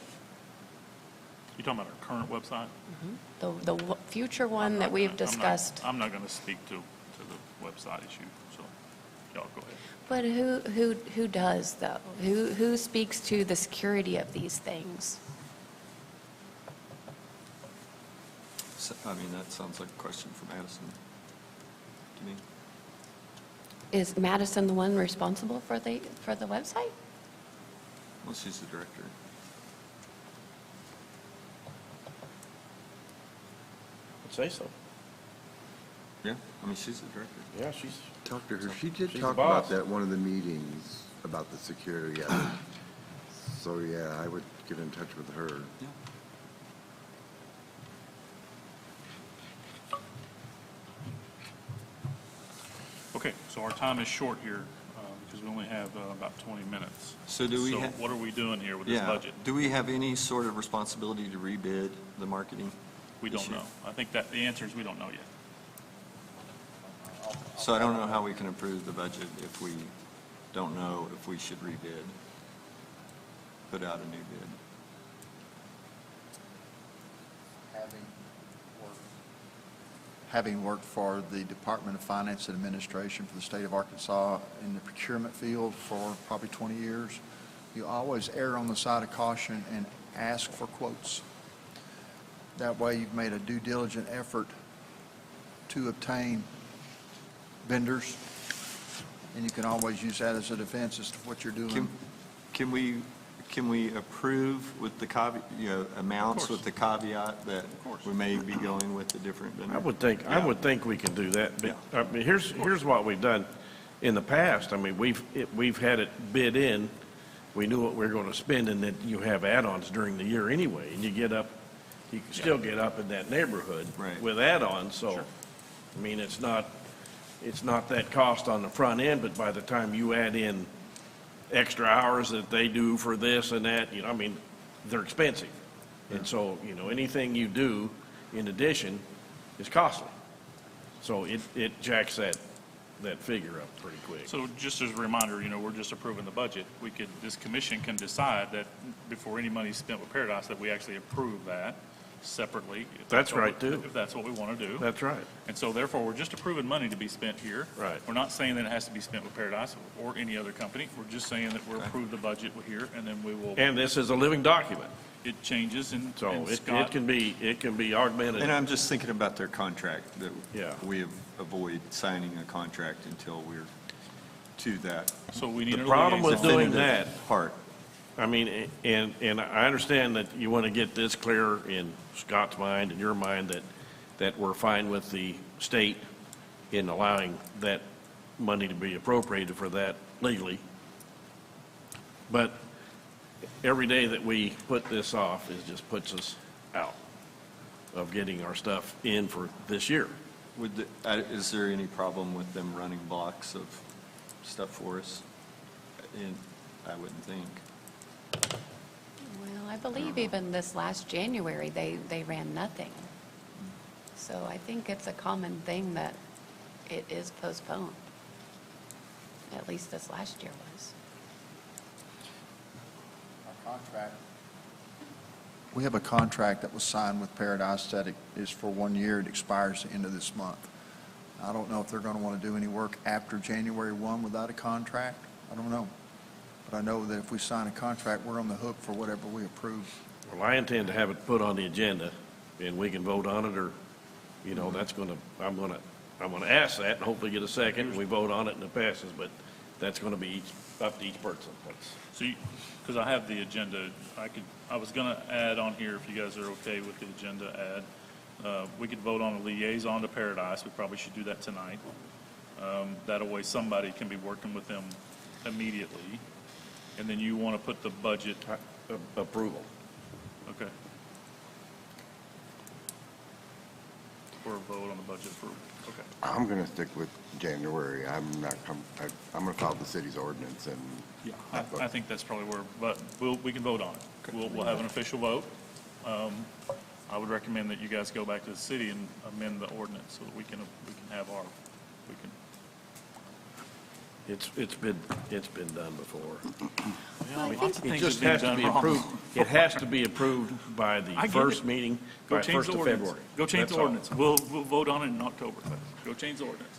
you talking about our current website? The future one that we've discussed? I'm not going to speak to the website issue, so y'all go ahead. But who does, though? Who speaks to the security of these things? I mean, that sounds like a question for Madison to me. Is Madison the one responsible for the website? Well, she's the director. I'd say so. Yeah, I mean, she's the director. Yeah, she's, Talk to her. She did She's talk the boss. about that at one of the meetings about the security. Yeah. So, yeah, I would get in touch with her. Yeah. Okay, so our time is short here, because we only have about 20 minutes. So do we So ha- what are we doing here with this Yeah. budget? Do we have any sort of responsibility to rebid the marketing? We this don't year? know. I think that the answer is we don't know yet. So I don't know how we can approve the budget if we don't know if we should rebid, put out a new bid. Having worked for the Department of Finance and Administration for the state of Arkansas in the procurement field for probably 20 years, you always err on the side of caution and ask for quotes. That way you've made a due diligent effort to obtain vendors, and you can always use that as a defense as to what you're doing. Can we approve with the caveat, amounts with the caveat that course. we may be going with a different vendor? I would think we can do that, but, I mean, here's what we've done in the past. I mean, we've had it bid in, we knew what we were going to spend, and then you have add-ons during the year anyway, and you can still get up in that neighborhood Right. with add-ons, so, I mean, it's not that cost on the front end, but by the time you add in extra hours that they do for this and that, I mean, they're expensive. And so, anything you do in addition is costly. So it jacks that figure up pretty quick. So just as a reminder, we're just approving the budget. This commission can decide that before any money's spent with Paradise, that we actually approve that separately. if That's what we- right, too. If that's what we want to do. That's right. And so therefore, we're just approving money to be spent here. Right. We're not saying that it has to be spent with Paradise or any other company. We're just saying that we'll approve the budget here, and then we will, And this is a living document, it changes, and so and it Scott. can be augmented. And I'm just thinking about their contract, that Yeah. we avoid signing a contract until we're to that So we need The a problem with liaison. doing definitive that- part. I mean, and I understand that you want to get this clear in Scott's mind and your mind that we're fine with the state in allowing that money to be appropriated for that legally. But every day that we put this off just puts us out of getting our stuff in for this year. Is there any problem with them running blocks of stuff for us? And I wouldn't think. Well, I believe even this last January, they ran nothing. So I think it's a common thing that it is postponed. At least this last year was. We have a contract that was signed with Paradise that is for 1 year. It expires the end of this month. I don't know if they're going to want to do any work after January 1 without a contract. I don't know. But I know that if we sign a contract, we're on the hook for whatever we approve. Well, I intend to have it put on the agenda, and we can vote on it, or, that's I'm gonna ask that, and hopefully get a second, and we vote on it, and it passes, but that's gonna be up to each person. See, because I have the agenda, I was going to add on here, if you guys are okay with the agenda add, we could vote on a liaison to Paradise. We probably should do that tonight. That way somebody can be working with them immediately. And then you want to put the budget, Approval. okay. For a vote on the budget approval, okay. I'm going to stick with January. I'm going to follow the city's ordinance and. Yeah, I think that's probably where, but we can vote on it. We'll have an official vote. I would recommend that you guys go back to the city and amend the ordinance so that we can have our, we can. It's been done before. Lots of It things just have has been to be done wrong. approved, it has to be approved by the I get first it. meeting, Go by change 1st the of ordinance. February. Go change That's the all. ordinance. We'll vote on it in October. Go change the ordinance.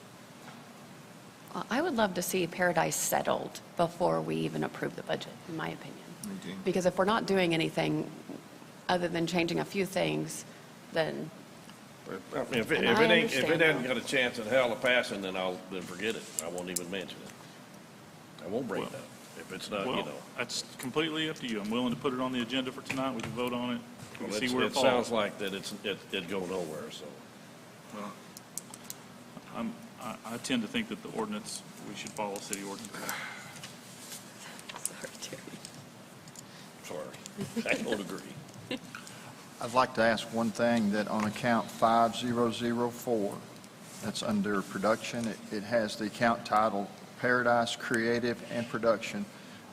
I would love to see Paradise settled before we even approve the budget, in my opinion. Me too. Because if we're not doing anything other than changing a few things, then, I mean, if it And I ain't, if it understand hasn't that. got a chance in hell of passing, then forget it. I won't even mention it. I won't bring it Well- up. If it's not, Well, that's completely up to you. I'm willing to put it on the agenda for tonight. We can vote on it. We can see where it it sounds falls. like that it go nowhere, so. Well, I tend to think that the ordinance, we should follow city ordinance. sorry, Terry. Sorry, I don't agree. I'd like to ask one thing, that on account 5004, that's under production, it has the account title Paradise Creative and Production.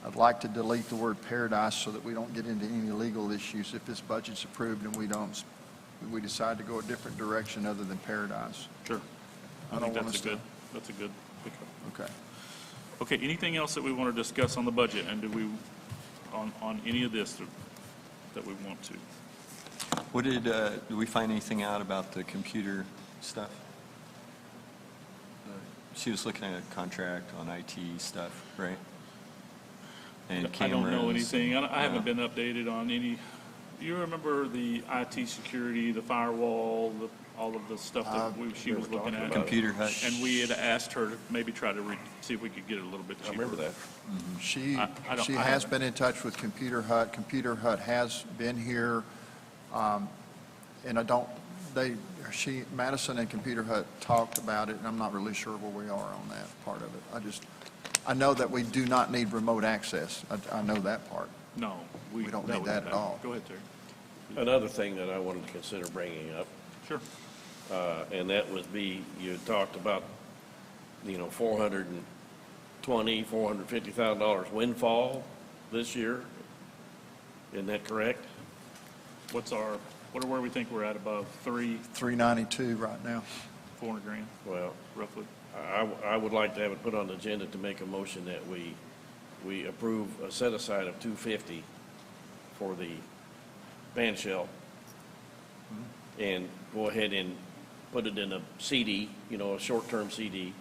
I'd like to delete the word Paradise so that we don't get into any legal issues if this budget's approved and we decide to go a different direction other than Paradise. Sure. I I don't think want that's us a to- good, that's a good pickup. Okay. Okay, anything else that we want to discuss on the budget, and do we, on any of this that we want to? What did we find anything out about the computer stuff? She was looking at a contract on IT stuff, right? And I don't know cameras anything. and- I haven't been updated on any. You remember the IT security, the firewall, all of the stuff that she was we were looking talking at? about Computer hut. And we had asked her to maybe try to see if we could get it a little bit cheaper. I remember that. She I don't- she I has haven't. been in touch with Computer Hut. Computer Hut has been here, and Madison and Computer Hut talked about it, and I'm not really sure where we are on that part of it. I know that we do not need remote access. I know that part. No. We don't need would- that at all. Go ahead, Terry. Another thing that I wanted to consider bringing up, Sure. and that would be, you had talked about, $450,000 windfall this year. Isn't that correct? Where we think we're at above 392 right now. 400 grand, Well, roughly? I would like to have it put on the agenda to make a motion that we approve a set aside of $250 for the band shell, and go ahead and put it in a CD, a short-term CD.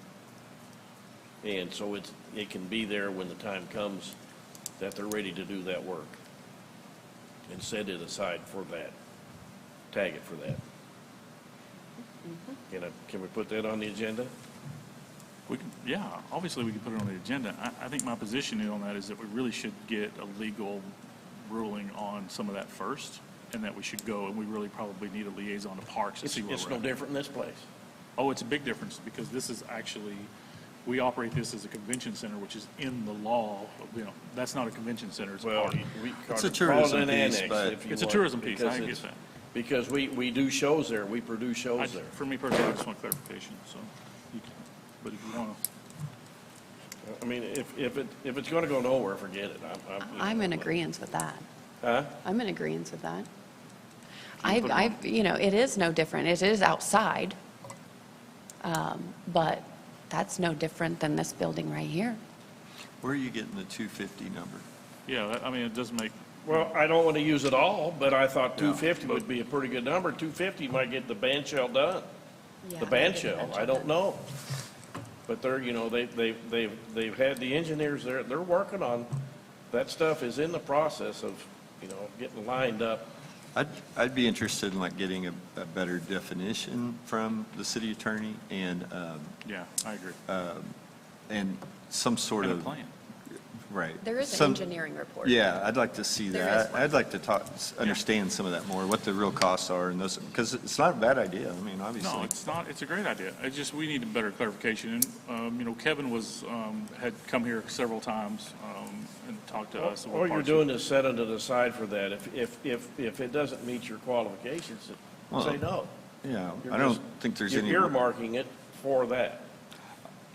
And so it can be there when the time comes that they're ready to do that work. And set it aside for that. Tag it for that. Can we put that on the agenda? Yeah, obviously we can put it on the agenda. I think my position on that is that we really should get a legal ruling on some of that first, and that we should go, and we really probably need a liaison to parks to see where It's we're no at. different in this place. Oh, it's a big difference, because this is actually, we operate this as a convention center, which is in the law. That's not a convention center, it's a Well, party. It's a call it tourism an piece, annex but- if you It's a want, tourism piece, I because get it's- that. Because we do shows there, we produce shows there. For me personally, I just want clarification, so, but if you want to. I mean, if it's gonna go nowhere, forget it. I'm in agreement with that. Huh? I'm in agreement with that. Can you put it on? It is no different. It is outside, but that's no different than this building right here. Where are you getting the 250 number? Yeah, it doesn't make, Well, I don't wanna use it all, but I thought Yeah. 250 would be a pretty good number. 250 might get the band shell done. The band shell, I don't know. But they're, they've had the engineers there, they're working on that stuff is in the process of, getting lined up. I'd be interested in like getting a better definition from the city attorney and, Yeah, I agree. and some sort And a of. plan. Right. There is an Some- engineering report. Yeah, I'd like to see There that. is one. I'd like to understand some of that more, what the real costs are and those, because it's not a bad idea. I mean, obviously. No, it's not, it's a great idea. It's just, we need a better clarification. And, Kevin had come here several times and talked to us. about All you're parts doing of- is setting it aside for that. If it doesn't meet your qualifications, say no. Yeah, You're I don't just- think there's You're any. earmarking it for that,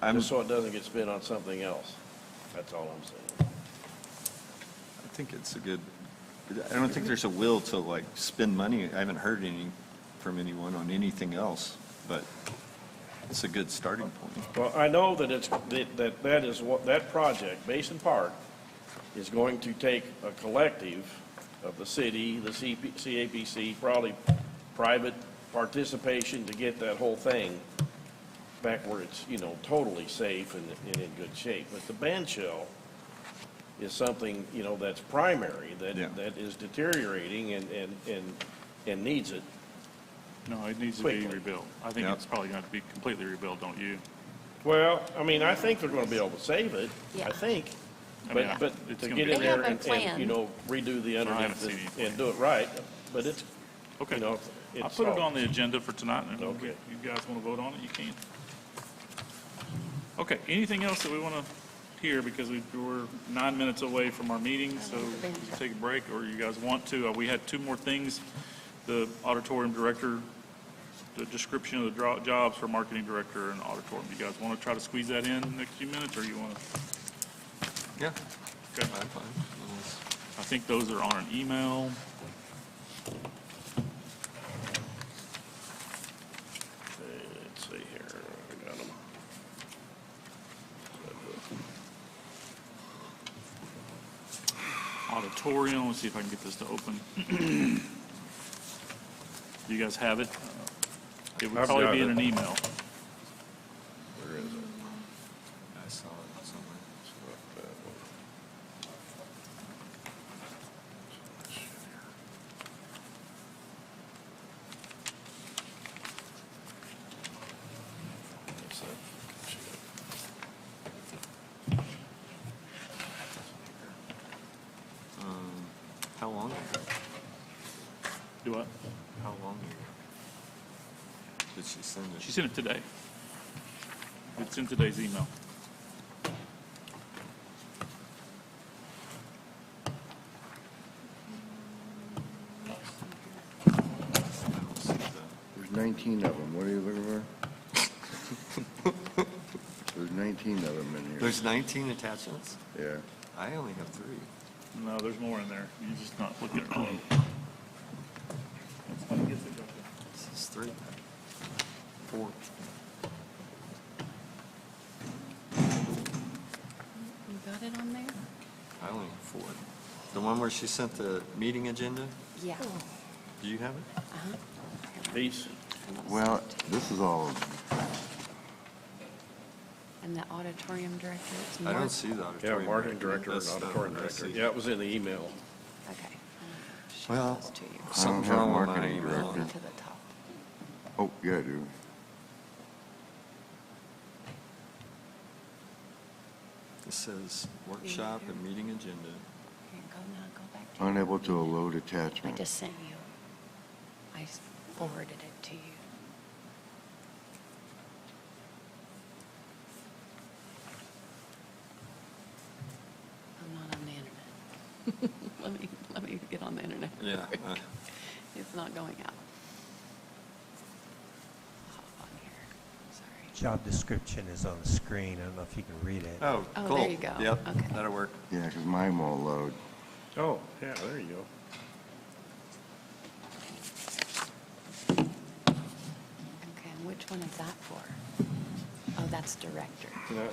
I'm, just so it doesn't get spent on something else. That's all I'm saying. I think it's a good, I don't think there's a will to like spend money. I haven't heard any from anyone on anything else, but it's a good starting point. Well, I know that that is what, that project, Basin Park, is going to take a collective of the city, the CAPC, probably private participation to get that whole thing back where it's, totally safe and in good shape. But the band shell is something, that's primary, Yeah. that is deteriorating and needs it. No, it needs to be Quickly. rebuilt. I think Yeah. it's probably going to be completely rebuilt, don't you? Well, I mean, I think they're gonna be able to save it, Yeah. I think. I mean, But it's to gonna get be- in They there have a and, plan. redo the haven't underneath seen any and do it right, but it's, Okay. it's. I'll put it on the agenda for tonight, and if Okay. you guys want to vote on it, you can. Okay, anything else that we want to hear, because we're 9 minutes away from our meeting, so we can take a break, or you guys want to? We had two more things. The auditorium director, the description of the jobs for marketing director and auditorium. You guys want to try to squeeze that in the next few minutes, or you want to? Yeah, Okay. I'm fine. I think those are on an email. Let's see here, I got them. Auditorium, let's see if I can get this to open. You guys have it? It would I've probably got be in it. an email. Where is it? I saw it somewhere. How long ago? Do what? How long ago? Did she send it? She sent it today. It's in today's email. I don't see that. There's 19 of them. What are you looking for? There's 19 of them in here. There's 19 attachments? Yeah. I only have 3. No, there's more in there. You're just not looking at it. This is 3. 4. You got it on there? I only have 4. The one where she sent the meeting agenda, Yeah. do you have it? Uh-huh. These, Well, this is all, And the auditorium director, it's I Mark. don't see the yeah, auditorium. marketing director and That's not auditorium what I director. see. Yeah, it was in the email. Okay. Show Well, those to you. I don't Something's have wrong with my marketing email. director. To the top. oh, yeah, I do. It says workshop and meeting agenda. Here, go now, go back to. Unable to load I attachment. just sent you. I forwarded it to you. I'm not on the internet. Let me get on the internet. Yeah, It's not going out. Hop on here. Sorry. Job description is on the screen. I don't know if you can read it. Oh, Oh, cool. there you go. Yep, Okay. that'll work. Yeah, because mine won't load. Oh, yeah, there you go. Okay, and which one is that for? Oh, that's director. Now,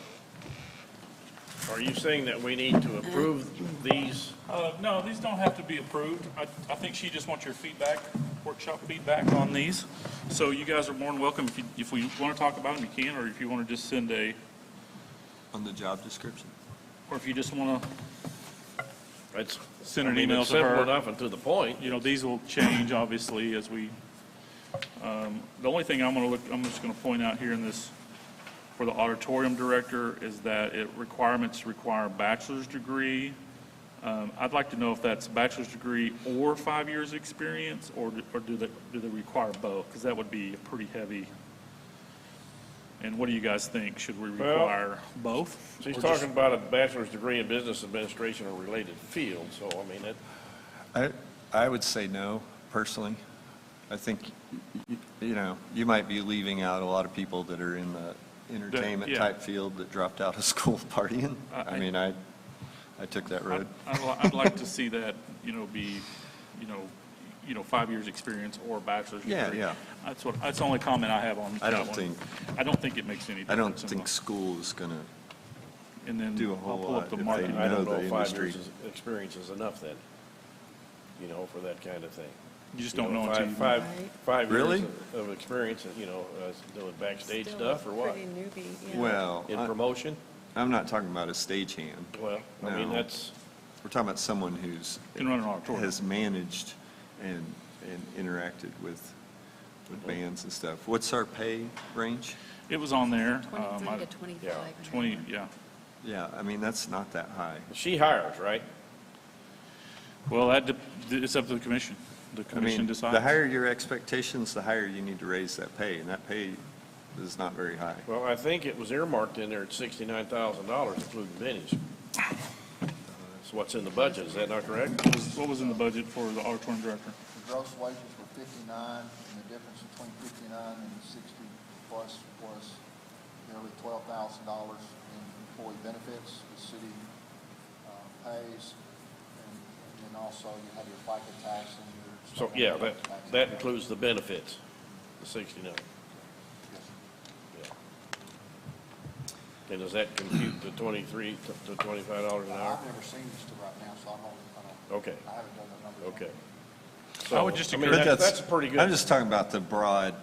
are you saying that we need to approve these? No, these don't have to be approved. I think she just wants your feedback, workshop feedback on these. So you guys are more than welcome. If we want to talk about them, you can, or if you want to just send On the job description? or if you just want to It's, Send I an mean, email it's to her. simple enough and to the point. You know, these will change, obviously, as we, the only thing I'm just going to point out here in this, for the auditorium director, is that requirements require a bachelor's degree. I'd like to know if that's bachelor's degree or 5 years experience, or do they require both? Because that would be pretty heavy. And what do you guys think? Should we Well, require both? She's Or talking just- about a bachelor's degree in business administration or related field, so I mean, I would say no, personally. I think, you know, you might be leaving out a lot of people that are in the entertainment yeah. type field that dropped out of school partying. I mean, I took that road. I'd like to see that, be, 5 years experience or bachelor's degree. Yeah. That's the only comment I have on I that don't one. think- I don't think it makes any I don't difference. think school is going to, And then do a I'll whole pull up lot the if they marketing. I don't know know the if 5 industry. years experience is enough then, for that kind of thing. You just don't know until you. Five Really? years of experience, doing backstage stuff or what? Pretty newbie, yeah. well, In promotion? I'm not talking about a stagehand. Well, I mean, No. that's, We're talking about someone who's Can run an auditorium. has managed and interacted with bands and stuff. What's our pay range? It was on there. 23 to 25. 20, yeah. Yeah, I mean, that's not that high. she hires, right? Well, it's up to the commission. The I commission mean, decides. the higher your expectations, the higher you need to raise that pay, and that pay is not very high. Well, I think it was earmarked in there at $69,000, including bennies. That's what's in the budget, is that not correct? What was in the budget for the auditorium director? The gross wages were 59, and the difference between 59 and 60 plus nearly $12,000 in employee benefits the city pays, and then also you have your FICA tax and your. So, yeah, that includes the benefits, the 69. Yes. Yeah. And does that compute to 23 to $25 an hour? I've never seen this till right now, so I don't, Okay, I haven't done the numbers. okay. I would just I mean, encourage- that's a pretty good. I'm just talking about the broad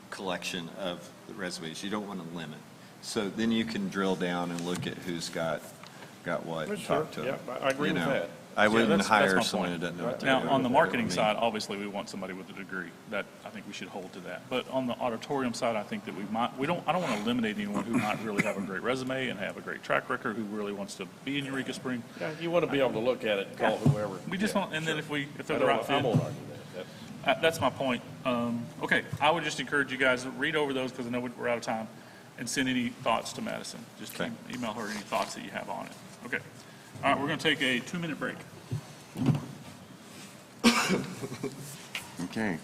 collection of the resumes. You don't want to limit. So then you can drill down and look at who's got what, and Sure, talk to them. yeah, I agree You with know, that. I wouldn't that's hire my someone who point. doesn't know what they're Now, doing. on the marketing I mean, side, obviously, we want somebody with a degree. That, I think we should hold to that. But on the auditorium side, I think that I don't want to eliminate anyone who might really have a great resume and have a great track record, who really wants to be in Eureka Springs. Yeah, you want to be able to look at it and call whoever. We just Yeah, want, and then sure. if they're I the right don't- fit. I won't argue that. That's my point. Okay, I would just encourage you guys to read over those, because I know we're out of time, and send any thoughts to Madison. Just Okay. email her any thoughts that you have on it. Okay. All right, we're going to take a 2-minute break. Okay.